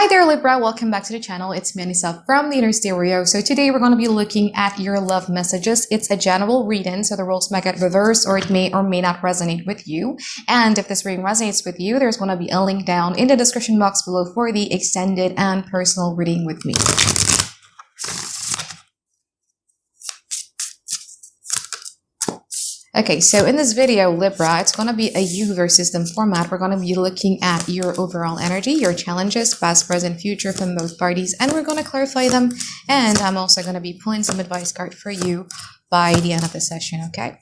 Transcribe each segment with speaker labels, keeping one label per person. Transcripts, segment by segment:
Speaker 1: Hi there, Libra. Welcome back to the channel. It's me, Anisa from the Inner Stereo. So today we're going to be looking at your love messages. It's a general reading, so the roles might get reversed or it may or may not resonate with you. And if this reading resonates with you, there's going to be a link down in the description box below for the extended and personal reading with me. Okay, so in this video, Libra, it's going to be a you versus them format. We're going to be looking at your overall energy, your challenges, past, present, future from both parties, and we're going to clarify them. And I'm also going to be pulling some advice card for you by the end of the session, okay?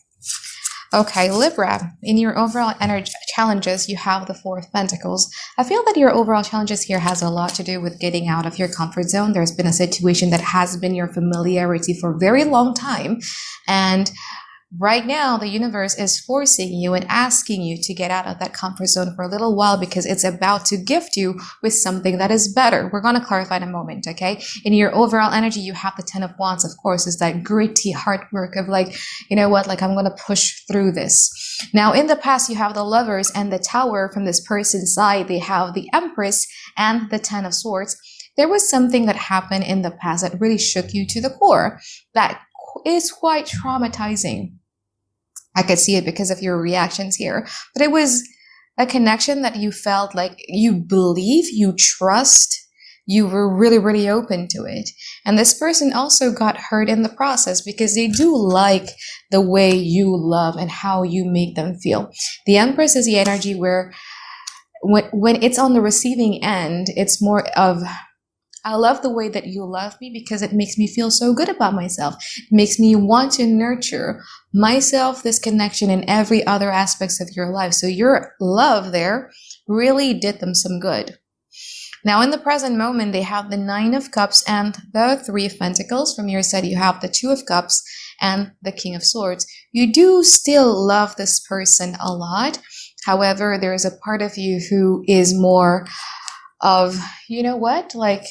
Speaker 1: Okay, Libra, in your overall energy challenges, you have the Four of Pentacles. I feel that your overall challenges here has a lot to do with getting out of your comfort zone. There's been a situation that has been your familiarity for a very long time, and right now, the universe is forcing you and asking you to get out of that comfort zone for a little while because it's about to gift you with something that is better. We're going to clarify in a moment, okay? In your overall energy, you have the Ten of Wands, of course, is that gritty hard work of like, you know what, like I'm going to push through this. Now, in the past, you have the Lovers and the Tower from this person's side. They have the Empress and the Ten of Swords. There was something that happened in the past that really shook you to the core. That is quite traumatizing. I could see it because of your reactions here, but it was a connection that you felt like you believe, you trust, you were really, really open to it. And this person also got hurt in the process because they do like the way you love and how you make them feel. The Empress is the energy where when it's on the receiving end, it's more of, I love the way that you love me because it makes me feel so good about myself. It makes me want to nurture myself, this connection in every other aspects of your life. So your love there really did them some good. Now in the present moment, they have the Nine of Cups and the Three of Pentacles. From your side, you have the Two of Cups and the King of Swords. You do still love this person a lot. However, there is a part of you who is more of, you know what, like,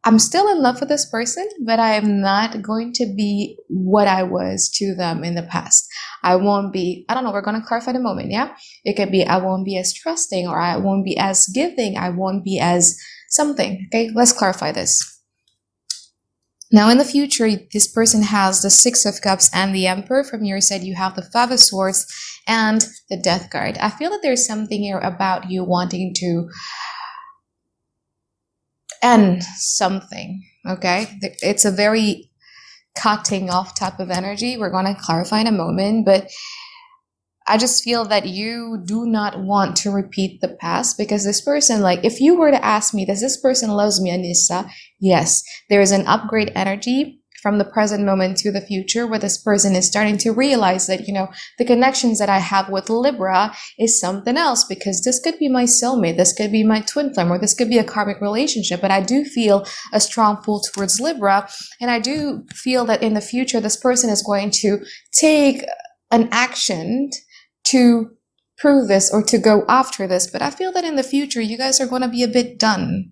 Speaker 1: I'm still in love with this person, but I am not going to be what I was to them in the past. I won't be, I don't know, we're going to clarify in a moment, yeah? It could be I won't be as trusting, or I won't be as giving, I won't be as something, okay? Let's clarify this. Now in the future, this person has the Six of Cups and the Emperor. From your side, you have the Five of Swords and the Death card. I feel that there's something here about you wanting to end something, okay? It's a very cutting off type of energy. We're going to clarify in a moment, but I just feel that you do not want to repeat the past because this person, like, if you were to ask me, does this person loves me, Anisa? Yes, there is an upgrade energy from the present moment to the future where this person is starting to realize that, you know, the connections that I have with Libra is something else because this could be my soulmate, this could be my twin flame, or this could be a karmic relationship. But I do feel a strong pull towards Libra, and I do feel that in the future, this person is going to take an action to prove this or to go after this. But I feel that in the future, you guys are going to be a bit done,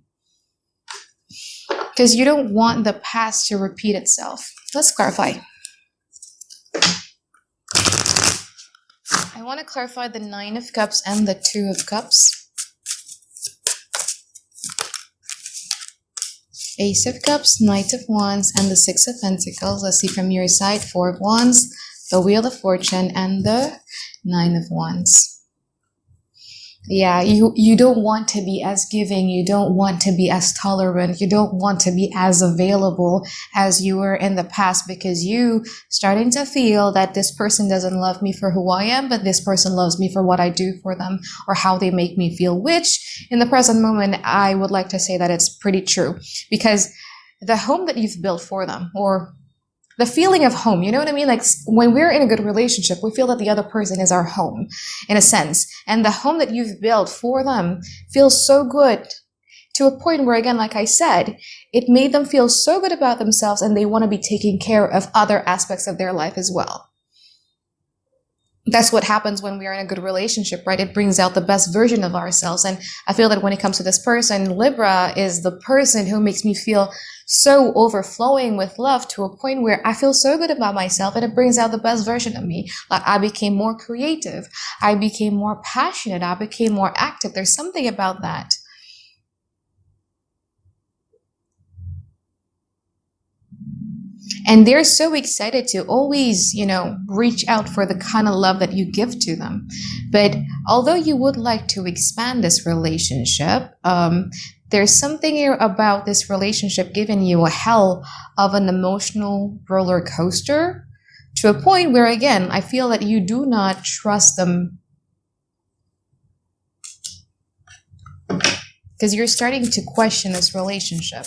Speaker 1: because you don't want the past to repeat itself. Let's clarify. I want to clarify the Nine of Cups and the Two of Cups. Ace of Cups, Knight of Wands, and the Six of Pentacles. Let's see from your side, Four of Wands, the Wheel of Fortune, and the Nine of Wands. Yeah, you don't want to be as giving, you don't want to be as tolerant, you don't want to be as available as you were in the past because you starting to feel that this person doesn't love me for who I am, but this person loves me for what I do for them or how they make me feel, which in the present moment, I would like to say that it's pretty true because the home that you've built for them, or the feeling of home, you know what I mean? Like when we're in a good relationship, we feel that the other person is our home in a sense. And the home that you've built for them feels so good to a point where, again, like I said, it made them feel so good about themselves and they want to be taking care of other aspects of their life as well. That's what happens when we are in a good relationship, right? It brings out the best version of ourselves. And I feel that when it comes to this person, Libra is the person who makes me feel so overflowing with love to a point where I feel so good about myself and it brings out the best version of me. Like I became more creative. I became more passionate. I became more active. There's something about that. And they're so excited to always, reach out for the kind of love that you give to them. But although you would like to expand this relationship, there's something here about this relationship giving you a hell of an emotional roller coaster to a point where, again, I feel that you do not trust them because you're starting to question this relationship.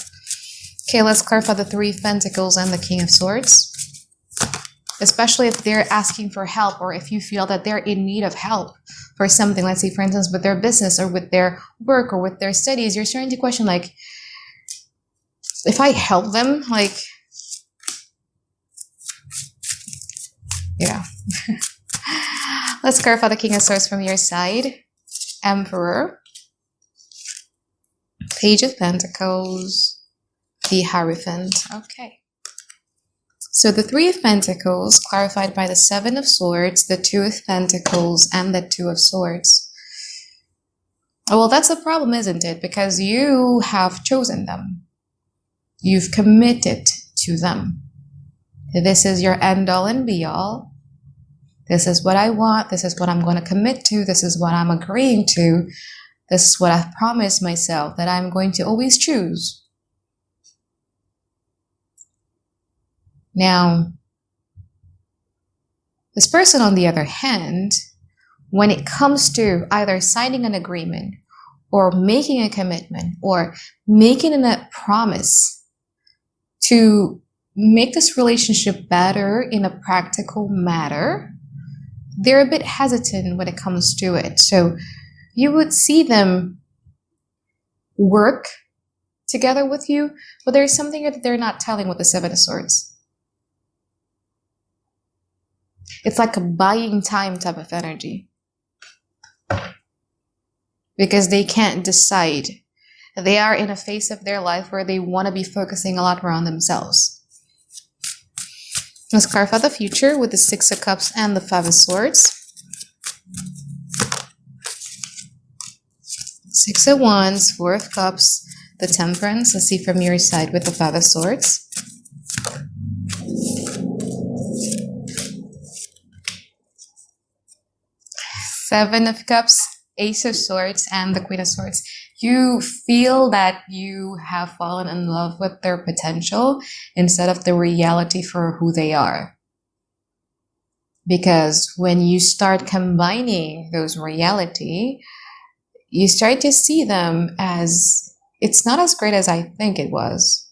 Speaker 1: Okay, let's clarify the Three of Pentacles and the King of Swords. Especially if they're asking for help or if you feel that they're in need of help for something, let's say, for instance, with their business or with their work or with their studies, you're starting to question, like, if I help them, like, yeah. Let's clarify the King of Swords from your side. Emperor. Page of Pentacles. The Hierophant. Okay. So the Three of Pentacles, clarified by the Seven of Swords, the Two of Pentacles, and the Two of Swords. Well, that's a problem, isn't it? Because you have chosen them. You've committed to them. This is your end-all and be-all. This is what I want. This is what I'm going to commit to. This is what I'm agreeing to. This is what I've promised myself that I'm going to always choose. Now, this person, on the other hand, when it comes to either signing an agreement or making a commitment or making a promise to make this relationship better in a practical matter, they're a bit hesitant when it comes to it. So you would see them work together with you, but there's something that they're not telling with the Seven of Swords. It's like a buying time type of energy. Because they can't decide. They are in a phase of their life where they want to be focusing a lot more on themselves. Let's clarify the future with the Six of Cups and the Five of Swords. Six of Wands, Four of Cups, the Temperance. Let's see from your side with the Five of Swords. Seven of Cups, Ace of Swords, and the Queen of Swords. You feel that you have fallen in love with their potential instead of the reality for who they are. Because when you start combining those reality, you start to see them as, it's not as great as I think it was.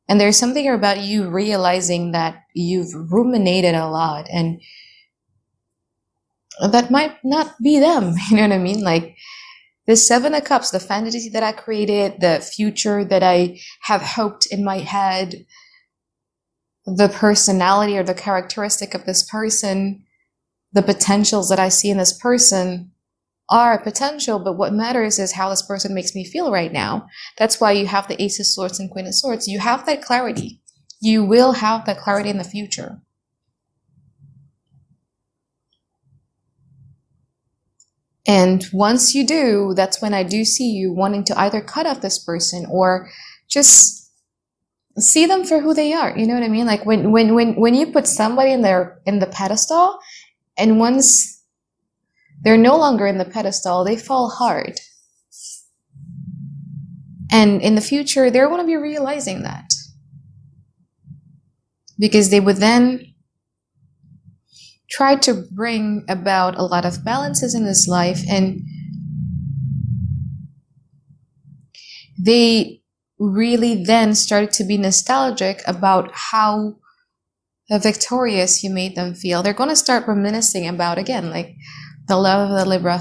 Speaker 1: And there's something about you realizing that you've ruminated a lot and that might not be them, you know what I mean? Like the Seven of Cups, the fantasy that I created, the future that I have hoped in my head, the personality or the characteristic of this person, the potentials that I see in this person are potential, but what matters is how this person makes me feel right now. That's why you have the Ace of Swords and Queen of Swords. You have that clarity. You will have that clarity in the future. And once you do, that's when I do see you wanting to either cut off this person or just see them for who they are. You know what I mean? Like when you put somebody in the pedestal, and once they're no longer in the pedestal, they fall hard. And in the future, they're going to be realizing that. Because they would then try to bring about a lot of balances in this life, and they really then started to be nostalgic about how victorious you made them feel. They're going to start reminiscing about, again, like the love that Libra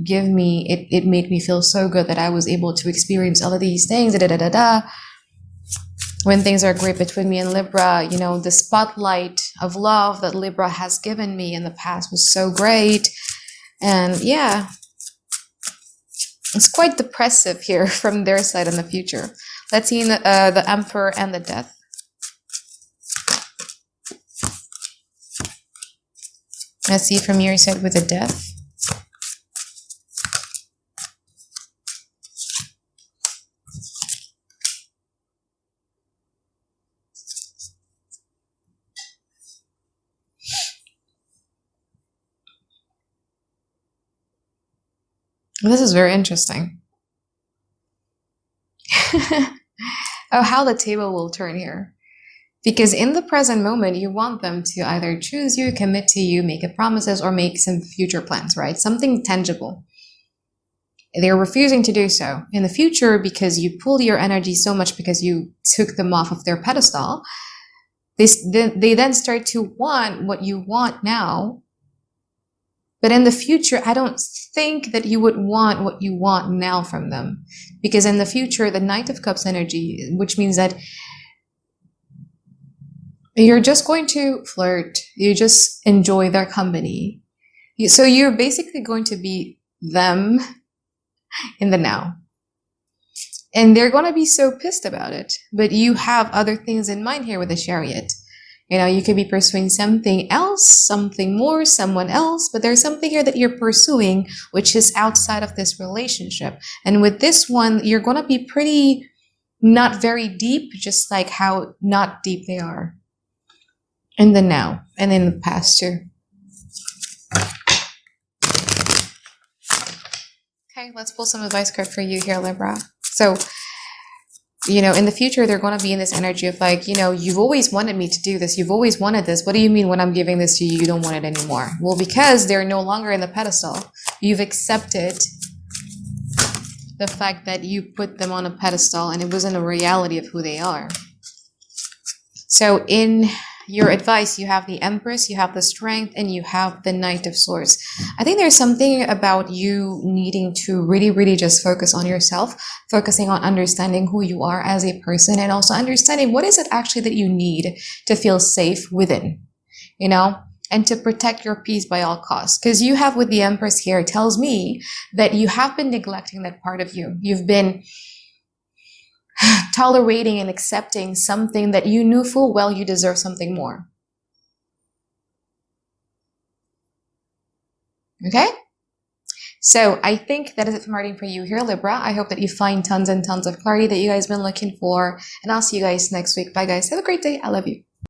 Speaker 1: give me, it made me feel so good that I was able to experience all of these things, When things are great between me and Libra, you know, the spotlight of love that Libra has given me in the past was so great. And yeah, it's quite depressive here from their side in the future. Let's see the Emperor and the Death. Let's see from your side with the Death. This is very interesting. Oh, how the table will turn here. Because in the present moment, you want them to either choose you, commit to you, make a promises, or make some future plans, right? Something tangible. They're refusing to do so. In the future, because you pulled your energy so much because you took them off of their pedestal, they then start to want what you want now. But in the future, I don't think that you would want what you want now from them. Because in the future, the Knight of Cups energy, which means that you're just going to flirt, you just enjoy their company. So you're basically going to be them in the now. And they're going to be so pissed about it. But you have other things in mind here with the Chariot. You know, you could be pursuing something else, something more, someone else, but there's something here that you're pursuing which is outside of this relationship. And with this one, you're going to be pretty not very deep, just like how not deep they are in the now and in the past too. Okay, let's pull some advice card for you here, Libra. So, you know, in the future, they're going to be in this energy of like, you know, you've always wanted me to do this. You've always wanted this. What do you mean when I'm giving this to you, you don't want it anymore? Well, because they're no longer in the pedestal. You've accepted the fact that you put them on a pedestal and it wasn't a reality of who they are. So in your advice, you have the Empress, you have the Strength, and you have the Knight of Swords. I think there's something about you needing to really, really just focus on yourself, focusing on understanding who you are as a person, and also understanding what is it actually that you need to feel safe within, you know, and to protect your peace by all costs. Because you have with the Empress here, it tells me that you have been neglecting that part of you. You've been tolerating and accepting something that you knew full well you deserve something more. Okay? So I think that is it from reading for you here, Libra. I hope that you find tons and tons of clarity that you guys have been looking for. And I'll see you guys next week. Bye, guys. Have a great day. I love you.